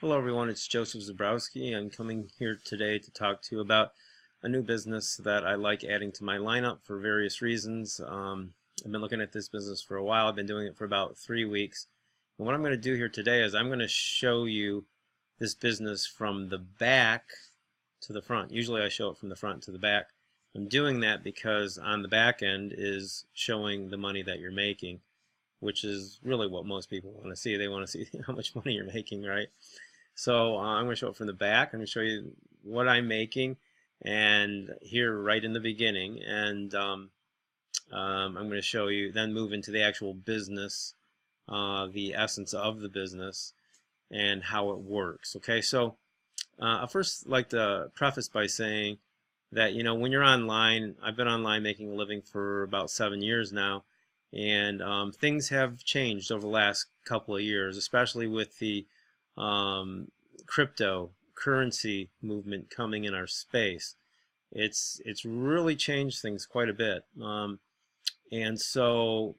Hello everyone, it's Joseph Zabrowski. I'm coming here today to talk to you about a new business that I like adding to my lineup for various reasons. I've been looking at this business for a while. I've been doing it for about 3 weeks. And what I'm going to do here today is I'm going to show you this business from the back to the front. Usually I show it from the front to the back. I'm doing that because on the back end is showing the money that you're making, which is really what most people want to see. They want to see how much money you're making, right? So I'm going to show it from the back. I'm going to show you what I'm making, and here right in the beginning, and I'm going to show you, then move into the actual business, the essence of the business, and how it works. Okay, so I first like to preface by saying that when you're online, I've been online making a living for about 7 years now, and things have changed over the last couple of years, especially with the cryptocurrency movement coming in our space. It's really changed things quite a bit, and so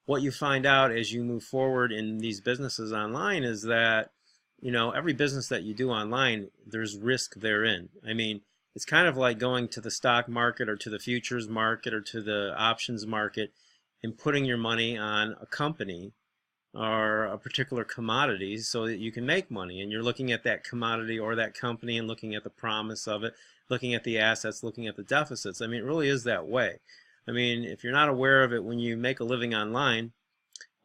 what you find out as you move forward in these businesses online is that every business that you do online, there's risk therein. I mean, it's kind of like going to the stock market or to the futures market or to the options market and putting your money on a company or a particular commodity so that you can make money, and you're looking at that commodity or that company and looking at the promise of it, looking at the assets, looking at the deficits. I mean, it really is that way. I mean, if you're not aware of it, when you make a living online,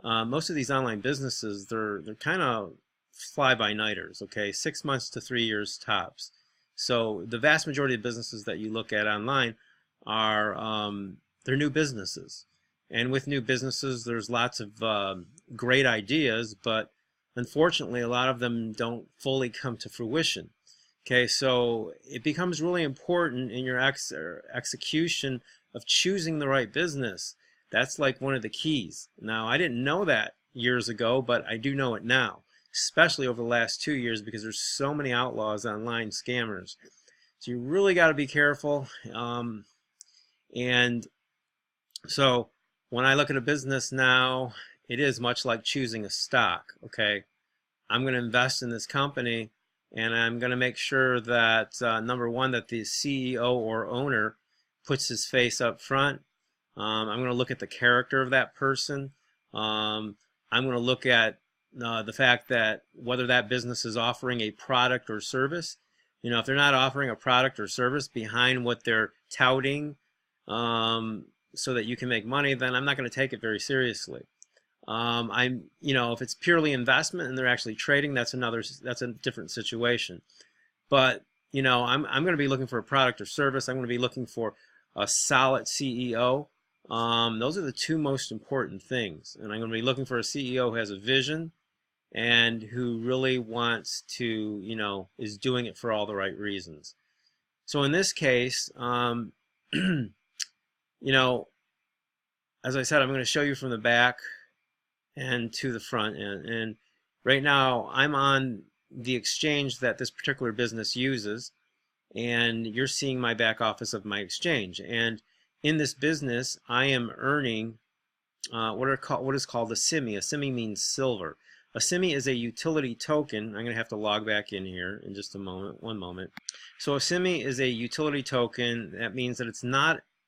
most of these online businesses, they're kind of fly-by-nighters, okay? 6 months to 3 years tops. So the vast majority of businesses that you look at online are they're new businesses. And with new businesses, there's lots of great ideas, but unfortunately, a lot of them don't fully come to fruition. Okay, so it becomes really important in your execution of choosing the right business. That's like one of the keys. Now, I didn't know that years ago, but I do know it now, especially over the last 2 years, because there's so many outlaws online, scammers. So you really got to be careful. And so when I look at a business now, it is much like choosing a stock. Okay, I'm going to invest in this company, and I'm going to make sure that number one, that the CEO or owner puts his face up front. I'm going to look at the character of that person. I'm going to look at the fact that whether that business is offering a product or service. If they're not offering a product or service behind what they're touting, so that you can make money, then I'm not going to take it very seriously. If it's purely investment and they're actually trading, that's a different situation. But I'm going to be looking for a product or service. I'm going to be looking for a solid CEO. Those are the two most important things. And I'm going to be looking for a CEO who has a vision and who really wants to, is doing it for all the right reasons. So in this case, as I said, I'm going to show you from the back and to the front end. And right now, I'm on the exchange that this particular business uses, and you're seeing my back office of my exchange. And in this business, I am earning what is called Asimi. Asimi means silver. Asimi is a utility token. I'm going to have to log back in here in just a moment, one moment. So Asimi is a utility token. That means that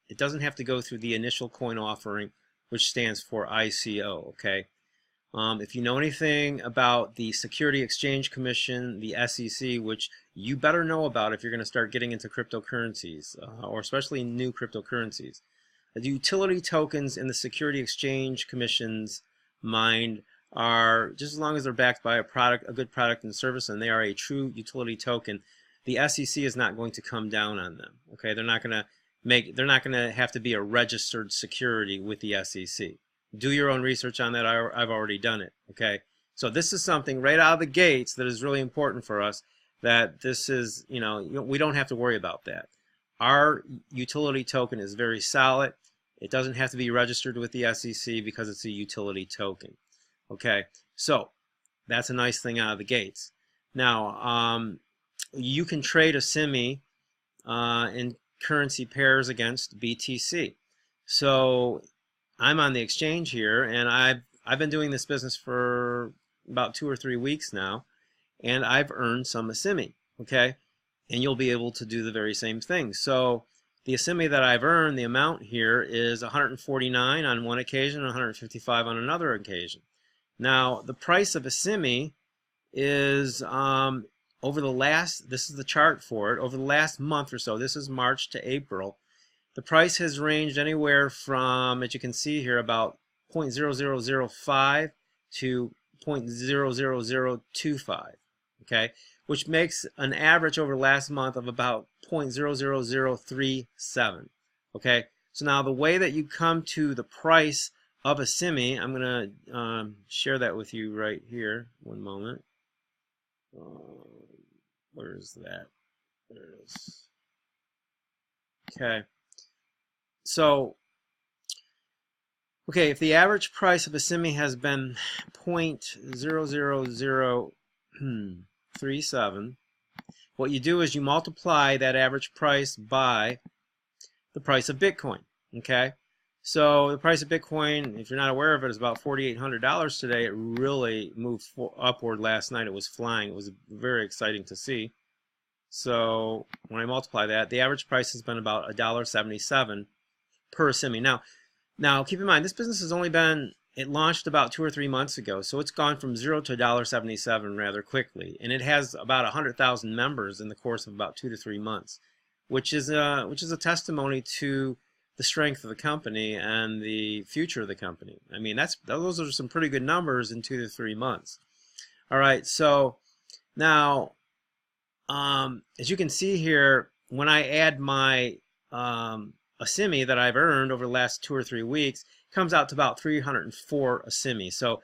it doesn't have to go through the initial coin offering, which stands for ICO, okay? If you know anything about the Security Exchange Commission, the SEC, which you better know about if you're going to start getting into cryptocurrencies, or especially new cryptocurrencies. The utility tokens in the Security Exchange Commission's mind are, just as long as they're backed by a good product and service, and they are a true utility token, the SEC is not going to come down on them, okay? They're not going to have to be a registered security with the SEC. Do your own research on that. I've already done it. Okay, so this is something right out of the gates that is really important for us. That this is, we don't have to worry about that. Our utility token is very solid. It doesn't have to be registered with the SEC because it's a utility token. Okay, so that's a nice thing out of the gates. Now, you can trade Asimi in currency pairs against BTC. So I'm on the exchange here, and I've been doing this business for about 2 or 3 weeks now, and I've earned some Asimi, okay? And you'll be able to do the very same thing. So the Asimi that I've earned, the amount here is 149 on one occasion and 155 on another occasion. Now, the price of Asimi is over the last, this is the chart for it, over the last month or so, this is March to April, the price has ranged anywhere from, as you can see here, about 0.0005 to 0.00025, okay, which makes an average over last month of about 0.00037, okay. So now the way that you come to the price of Asimi, I'm going to share that with you right here. One moment. Where is that? There it is. Okay. So, okay, if the average price of Asimi has been 0.00037, what you do is you multiply that average price by the price of Bitcoin. Okay. So the price of Bitcoin, if you're not aware of it, is about $4,800 today. It really moved upward last night. It was flying. It was very exciting to see. So when I multiply that, the average price has been about $1.77 per Asimi. Now keep in mind, this business has only been, it launched about 2 or 3 months ago, so it's gone from 0 to $1.77 rather quickly, and it has about 100,000 members in the course of about 2 to 3 months, which is a testimony to the strength of the company and the future of the company. I mean, those are some pretty good numbers in 2 to 3 months. All right, so now as you can see here, when I add my Asimi that I've earned over the last 2 or 3 weeks, it comes out to about 304 Asimi. So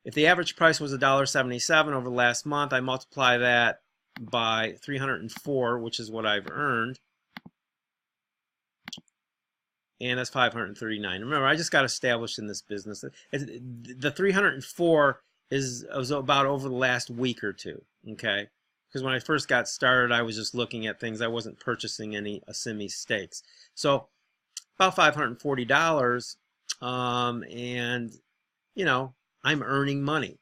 if the average price was $1.77 over the last month, I multiply that by 304, which is what I've earned, and that's 539. Remember, I just got established in this business. The 304 is about over the last week or two, okay? Because when I first got started, I was just looking at things. I wasn't purchasing any Asimi stakes. So about $540, and you know, I'm earning money,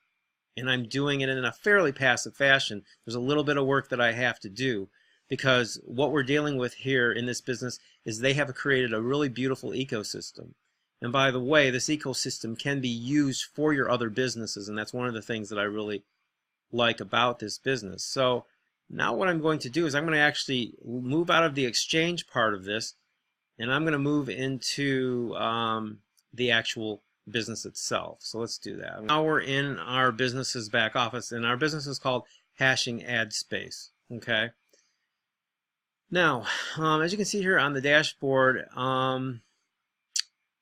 and I'm doing it in a fairly passive fashion. There's a little bit of work that I have to do, because what we're dealing with here in this business is they have created a really beautiful ecosystem. And by the way, this ecosystem can be used for your other businesses, and that's one of the things that I really like about this business. So now what I'm going to do is I'm going to actually move out of the exchange part of this, and I'm going to move into the actual business itself. So let's do that. Now we're in our business's back office, and our business is called Hashing Ad Space. Okay. Now, as you can see here on the dashboard,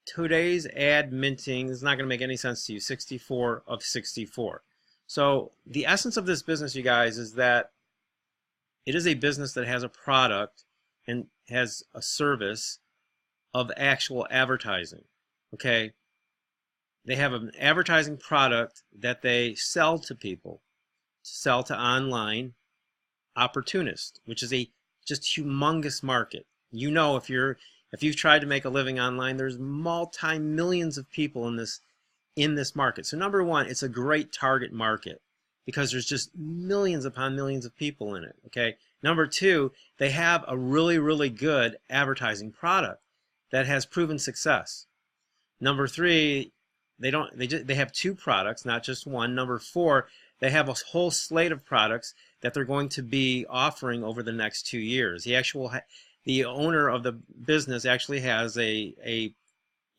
today's ad minting is not going to make any sense to you. 64 of 64. So the essence of this business, you guys, is that it is a business that has a product and has a service of actual advertising. Okay, they have an advertising product that they sell to people, sell to online opportunists, which is a just humongous market. You know, if you've tried to make a living online, there's multi-millions of people in this market. So number one, it's a great target market because there's just millions upon millions of people in it. Okay. Number two, they have a really, really good advertising product that has proven success. Number three, they have 2 products, not just one. Number 4, they have a whole slate of products that they're going to be offering over the next 2 years. The owner of the business actually has a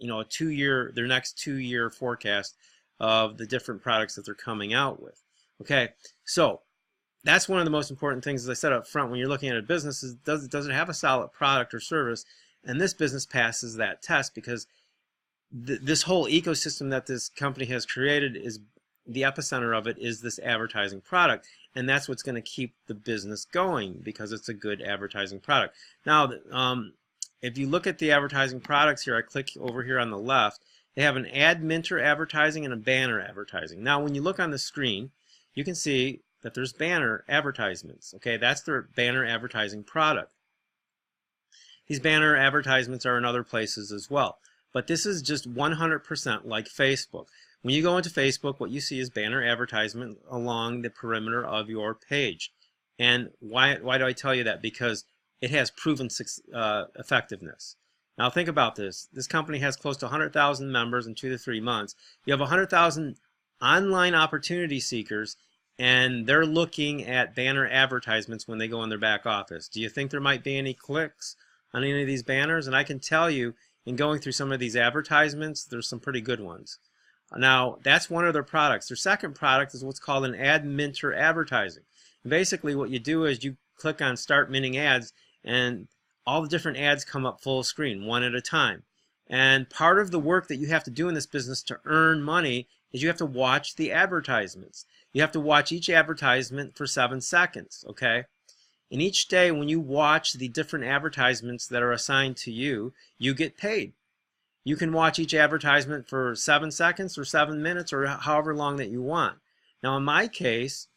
2-year, their next 2-year forecast of the different products that they're coming out with. Okay, so that's one of the most important things, as I said up front, when you're looking at a business, is does it have a solid product or service? And this business passes that test, because this whole ecosystem that this company has created, is the epicenter of it is this advertising product, and that's what's going to keep the business going, because it's a good advertising product. Now, if you look at the advertising products here, I click over here on the left, they have an ad minter advertising and a banner advertising. Now, when you look on the screen, you can see that there's banner advertisements. Okay, that's their banner advertising product. These banner advertisements are in other places as well, but this is just 100% like Facebook. When you go into Facebook, what you see is banner advertisement along the perimeter of your page. And why do I tell you that? Because it has proven effectiveness. Now think about this. This company has close to 100,000 members in 2 to 3 months. You have 100,000 online opportunity seekers, and they're looking at banner advertisements when they go in their back office. Do you think there might be any clicks on any of these banners? And I can tell you, in going through some of these advertisements, there's some pretty good ones. Now, that's one of their products. Their second product is what's called an ad minter advertising. And basically, what you do is you click on Start Minting Ads, and all the different ads come up full screen, one at a time. And part of the work that you have to do in this business to earn money is you have to watch the advertisements. You have to watch each advertisement for 7 seconds, okay? And each day when you watch the different advertisements that are assigned to you, you get paid. You can watch each advertisement for 7 seconds or 7 minutes or however long that you want. Now in my case,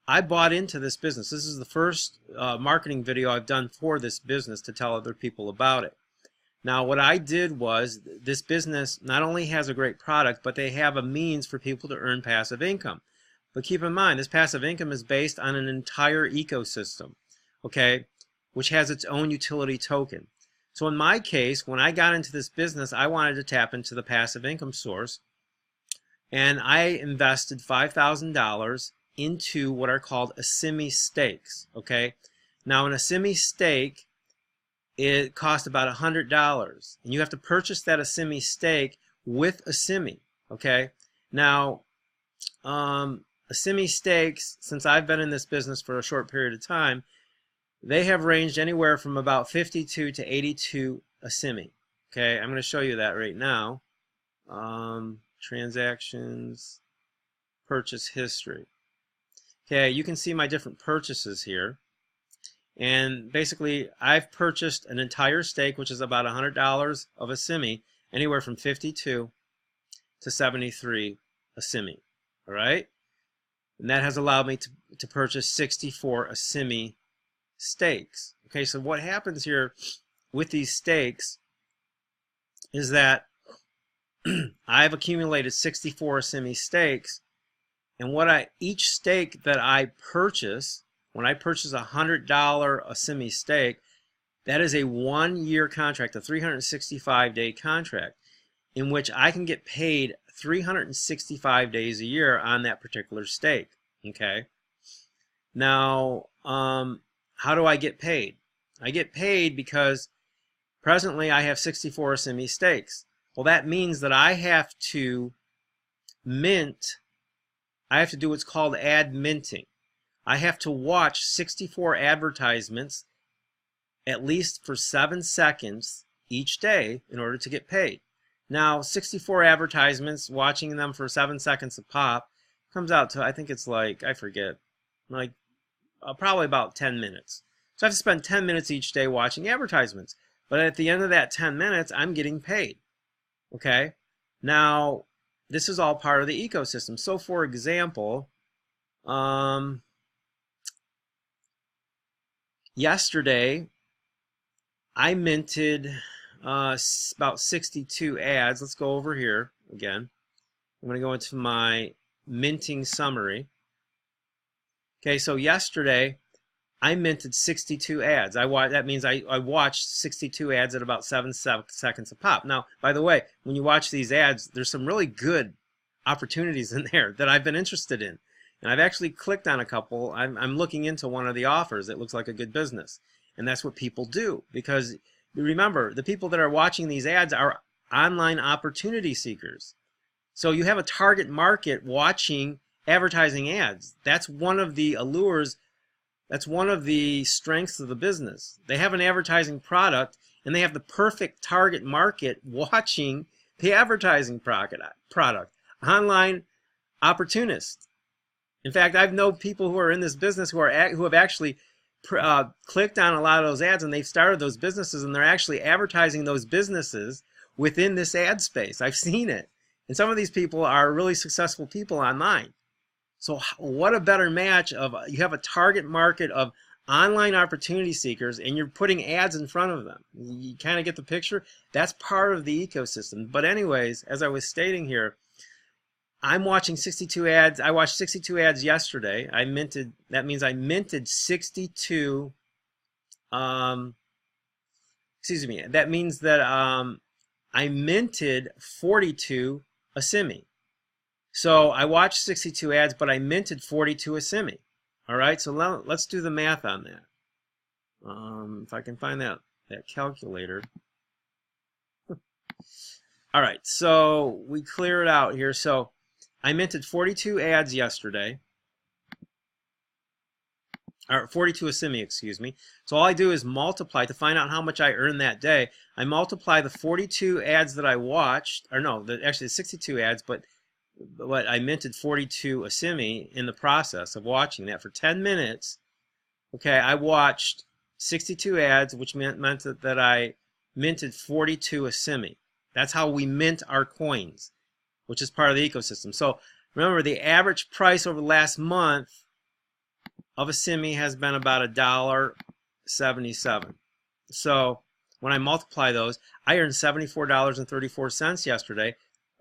I bought into this business. This is the first marketing video I've done for this business to tell other people about it. Now what I did was, this business not only has a great product, but they have a means for people to earn passive income. But keep in mind, this passive income is based on an entire ecosystem, okay, which has its own utility token. So in my case, when I got into this business, I wanted to tap into the passive income source, and I invested $5,000 into what are called Asimi stakes, okay? Now an Asimi stake, it costs about $100, and you have to purchase that Asimi stake with Asimi, okay? Now, Asimi stakes, since I've been in this business for a short period of time, they have ranged anywhere from about 52 to 82 Asimi. Okay, I'm going to show you that right now. Transactions, purchase history. Okay, you can see my different purchases here. And basically, I've purchased an entire stake, which is about $100 of Asimi, anywhere from 52 to 73 Asimi. All right? And that has allowed me to purchase 64 Asimi stakes. Okay, so what happens here with these stakes is that I've accumulated 64 Asimi stakes, and each stake that I purchase, when I purchase a $100 Asimi stake, that is a 1-year contract, a 365-day contract, in which I can get paid 365 days a year on that particular stake. Okay, now how do I get paid? I get paid because presently I have 64 Asimi stakes. Well, that means that I have to mint, I have to do what's called ad minting. I have to watch 64 advertisements at least for 7 seconds each day in order to get paid. Now, 64 advertisements, watching them for 7 seconds a pop, comes out to, I think it's like, I forget, like probably about 10 minutes. So I have to spend 10 minutes each day watching advertisements. But at the end of that 10 minutes, I'm getting paid. Okay? Now, this is all part of the ecosystem. So for example, yesterday, I minted about 62 ads. Let's go over here again. I'm going to go into my minting summary. Okay, so yesterday I minted 62 ads. That means I watched 62 ads at about 7 seconds a pop. Now, by the way, when you watch these ads, there's some really good opportunities in there that I've been interested in. And I've actually clicked on a couple. I'm looking into one of the offers. It looks like a good business. And that's what people do. Because remember, the people that are watching these ads are online opportunity seekers. So you have a target market watching advertising ads. That's one of the allures. That's one of the strengths of the business. They have an advertising product, and they have the perfect target market watching the advertising product. Online opportunists. In fact, I've known people who are in this business who have actually clicked on a lot of those ads, and they've started those businesses, and they're actually advertising those businesses within this ad space. I've seen it. And some of these people are really successful people online. So what a better match of, you have a target market of online opportunity seekers, and you're putting ads in front of them. You kind of get the picture? That's part of the ecosystem. But anyways, as I was stating here, I'm watching 62 ads. I watched 62 ads yesterday. That means I minted 62, excuse me, that means that I minted 42 Asimi. So I watched 62 ads, but I minted 42 Asimi. All right, so let's do the math on that. If I can find that calculator. All right, so we clear it out here. So I minted 42 ads yesterday, or 42 Asimi, excuse me. So all I do is multiply to find out how much I earned that day. I multiply the 42 ads that I watched, or no, actually the 62 ads, but I minted 42 Asimi in the process of watching that for 10 minutes. Okay, I watched 62 ads, which meant that I minted 42 Asimi. That's how we mint our coins, which is part of the ecosystem. So remember, the average price over the last month of Asimi has been about $1.77. So when I multiply those, I earned $74.34 yesterday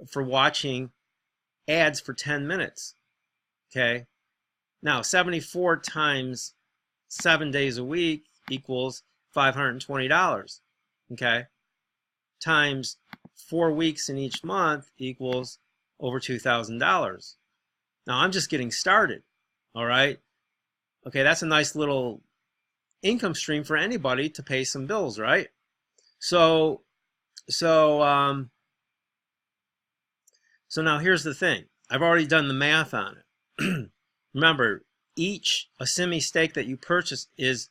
for watching ads for 10 minutes. Okay, now 74 times 7 days a week equals $520. Okay, times 4 weeks in each month equals over $2,000. Now I'm just getting started. All right. Okay, that's a nice little income stream for anybody to pay some bills, right? So now here's the thing. I've already done the math on it. Remember, each Asimi stake that you purchase is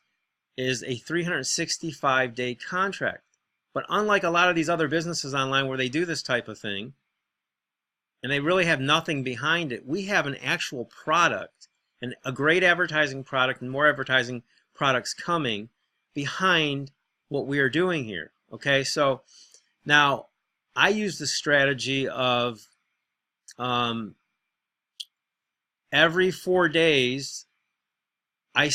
a 365-day contract. But unlike a lot of these other businesses online where they do this type of thing, and they really have nothing behind it, we have an actual product, and a great advertising product, and more advertising products coming behind what we are doing here. Okay, so now I use the strategy of every 4 days I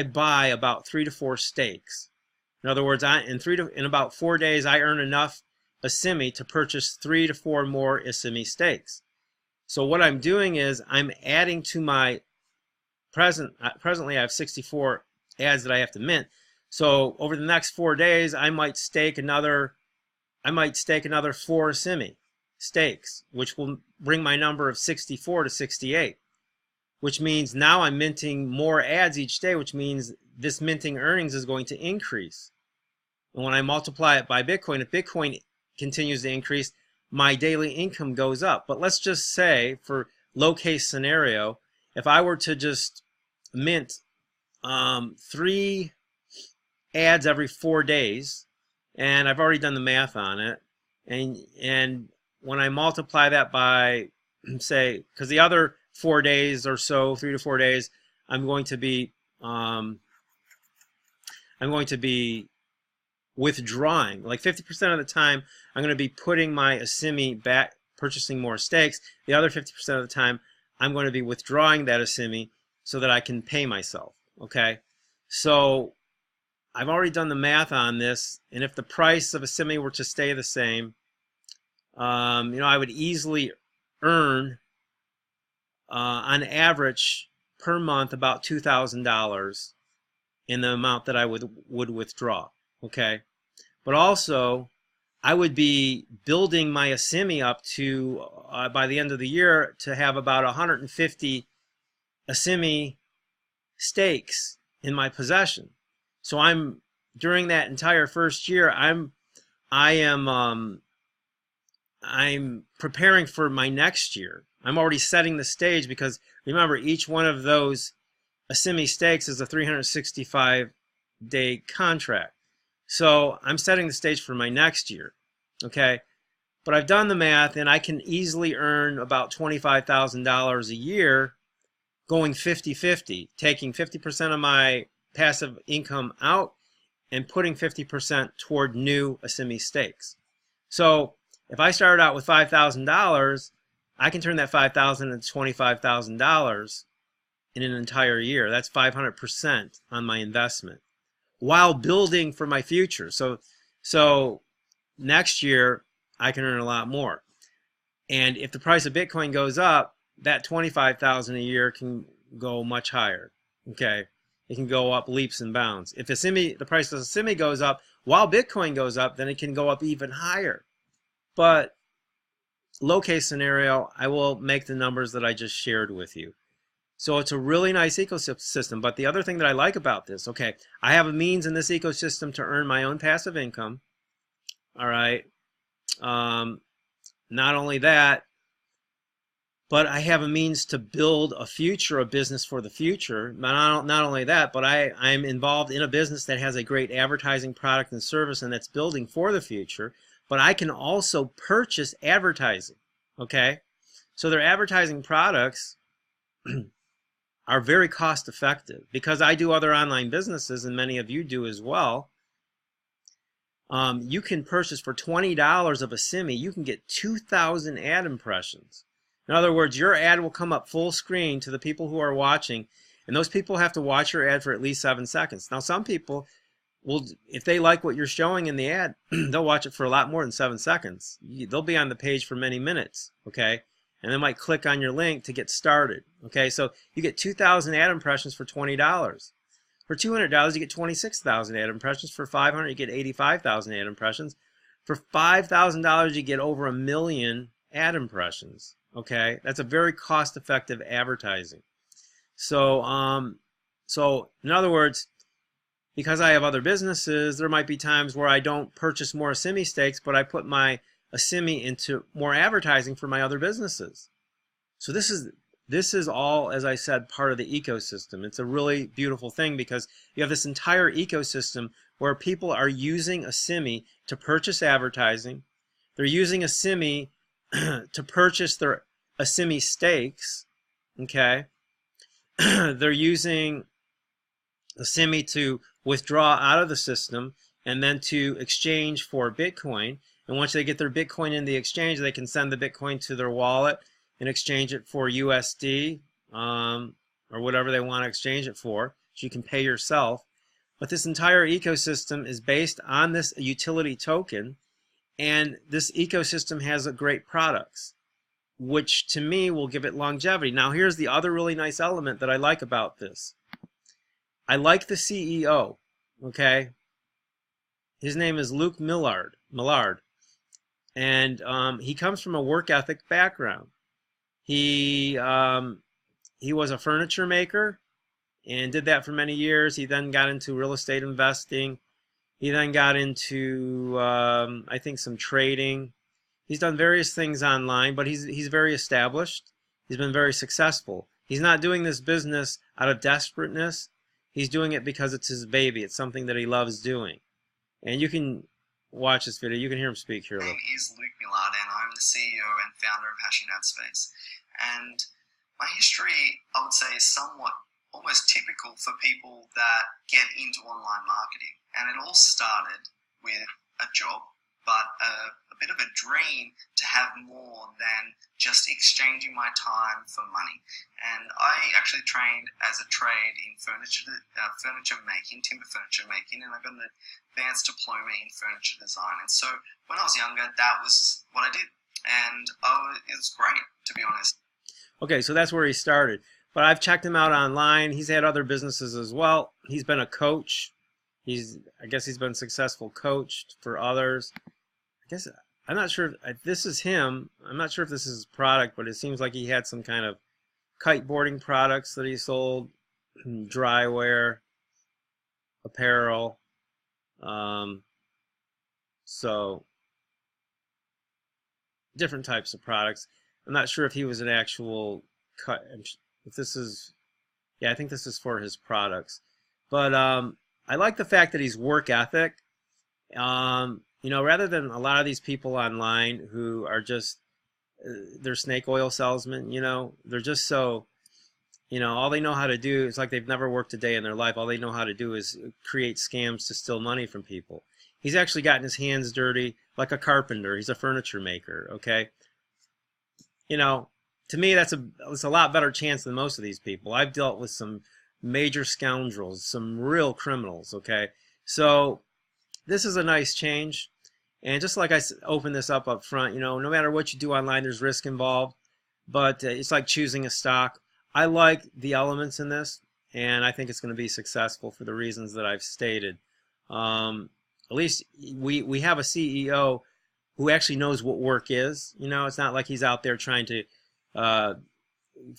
buy about 3 to 4 stakes. In other words, in about 4 days I earn enough Asimi to purchase 3 to 4 more Asimi stakes. So what I'm doing is I'm adding to my presently I have 64 ads that I have to mint. So over the next 4 days I might stake another 4 Asimi stakes, which will bring my number of 64 to 68, which means now I'm minting more ads each day, which means this minting earnings is going to increase. And when I multiply it by Bitcoin, if Bitcoin continues to increase, my daily income goes up. But let's just say, for low case scenario, if I were to just mint 3 ads every 4 days, and I've already done the math on it, and when I multiply that by, say, because the other 4 days or so, 3 to 4 days, I'm going to be withdrawing. Like 50% of the time, I'm going to be putting my Asimi back, purchasing more stakes. The other 50% of the time, I'm going to be withdrawing that Asimi so that I can pay myself. Okay, so I've already done the math on this, and if the price of Asimi were to stay the same, I would easily earn on average per month about $2,000 in the amount that I would withdraw. Okay, but also I would be building my Asimi up to by the end of the year to have about 150 Asimi stakes in my possession. So during that entire first year, I'm preparing for my next year. I'm already setting the stage because remember, each one of those Asimi stakes is a 365-day contract. So I'm setting the stage for my next year. Okay, but I've done the math, and I can easily earn about $25,000 a year going 50-50, taking 50% of my passive income out and putting 50% toward new Asimi stakes. So if I started out with $5,000, I can turn that $5,000 into $25,000 in an entire year. That's 500% on my investment while building for my future. So next year I can earn a lot more. And if the price of Bitcoin goes up, that 25,000 a year can go much higher. Okay, it can go up leaps and bounds. If the price of Asimi goes up while Bitcoin goes up, then it can go up even higher. But low case scenario, I will make the numbers that I just shared with you. So it's a really nice ecosystem. But the other thing that I like about this, okay, I have a means in this ecosystem to earn my own passive income. All right. Not only that, but I have a means to build a business for the future. Not only that, but I'm involved in a business that has a great advertising product and service, and that's building for the future. But I can also purchase advertising. Okay? So their advertising products are very cost effective. Because I do other online businesses, and many of you do as well, you can purchase for $20 of Asimi, you can get 2,000 ad impressions. In other words, your ad will come up full screen to the people who are watching, and those people have to watch your ad for at least 7 seconds. Now, some people will, if they like what you're showing in the ad, they'll watch it for a lot more than 7 seconds. They'll be on the page for many minutes, okay? And they might click on your link to get started, okay? So you get 2,000 ad impressions for $20. For $200, you get 26,000 ad impressions. For $500, you get 85,000 ad impressions. For $5,000, you get over 1 million ad impressions. Okay, that's a very cost-effective advertising. So in other words, because I have other businesses, there might be times where I don't purchase more Asimi stakes, but I put my Asimi into more advertising for my other businesses. So this is all, as I said, part of the ecosystem. It's a really beautiful thing because you have this entire ecosystem where people are using Asimi to purchase advertising. They're using Asimi to purchase their Asimi stakes. Okay, they're using Asimi to withdraw out of the system and then to exchange for Bitcoin. And once they get their Bitcoin in the exchange, they can send the Bitcoin to their wallet and exchange it for USD or whatever they want to exchange it for. So you can pay yourself. But this entire ecosystem is based on this utility token, and this ecosystem has great products, which to me will give it longevity. Now here's the other really nice element that I like about this. I like the CEO, okay? His name is Luke Millard. And he comes from a work ethic background. He was a furniture maker and did that for many years. He then got into real estate investing. He then got into, I think, some trading. He's done various things online, but he's very established. He's been very successful. He's not doing this business out of desperateness. He's doing it because it's his baby. It's something that he loves doing. And you can watch this video. You can hear him speak here. My name is Luke Millard, and I'm the CEO and founder of Hashing Ad Space. And my history, I would say, is somewhat almost typical for people that get into online marketing. And it all started with a job, but a bit of a dream to have more than just exchanging my time for money. And I actually trained as a trade in furniture making, timber furniture making, and I got an advanced diploma in furniture design. And so when I was younger, that was what I did. And it was great, to be honest. Okay, so that's where he started. But I've checked him out online. He's had other businesses as well. He's been a coach. I guess he's been a successful coach for others. I guess I'm not sure if this is him. I'm not sure if this is his product, but it seems like he had some kind of kiteboarding products that he sold, dryware, apparel. So different types of products. I'm not sure if he was an actual cut. If this is, yeah, I think this is for his products. But I like the fact that he's work ethic. You know, rather than a lot of these people online who are just, they're snake oil salesmen, you know, they're just so, you know, all they know how to do, it's like they've never worked a day in their life. All they know how to do is create scams to steal money from people. He's actually gotten his hands dirty like a carpenter. He's a furniture maker, okay? You know, to me, it's a lot better chance than most of these people. I've dealt with some major scoundrels, some real criminals, okay? So this is a nice change. And just like I opened this up front, you know, no matter what you do online, there's risk involved, but it's like choosing a stock. I like the elements in this, and I think it's going to be successful for the reasons that I've stated. At least we have a CEO who actually knows what work is. You know, it's not like he's out there trying to uh,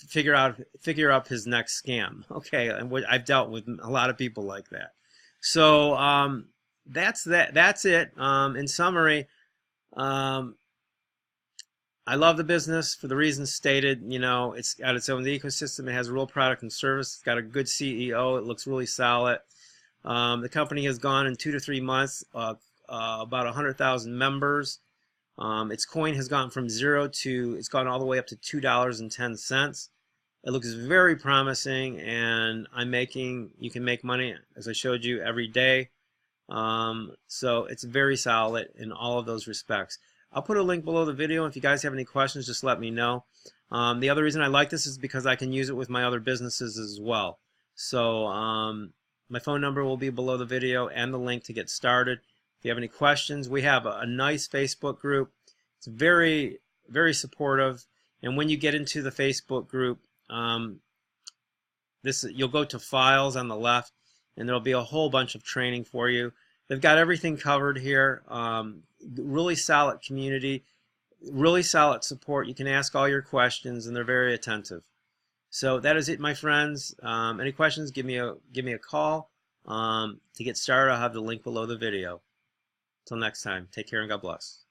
figure up his next scam. Okay, and I've dealt with a lot of people like that. So that's that. That's it. In summary, um, I love the business for the reasons stated. You know, it's got its own ecosystem. It has a real product and service. It's got a good CEO. It looks really solid. The company has gone in 2 to 3 months about 100,000 members. Its coin has gone from zero to, it's gone all the way up to $2.10. It looks very promising, and you can make money, as I showed you, every day. So it's very solid in all of those respects. I'll put a link below the video. If you guys have any questions, just let me know. The other reason I like this is because I can use it with my other businesses as well. So my phone number will be below the video and the link to get started. If you have any questions, we have a nice Facebook group. It's very, very supportive. And when you get into the Facebook group, you'll go to files on the left, and there'll be a whole bunch of training for you. They've got everything covered here. Really solid community, really solid support. You can ask all your questions, and they're very attentive. So that is it, my friends. Any questions, give me a call. To get started, I'll have the link below the video. Until next time, take care and God bless.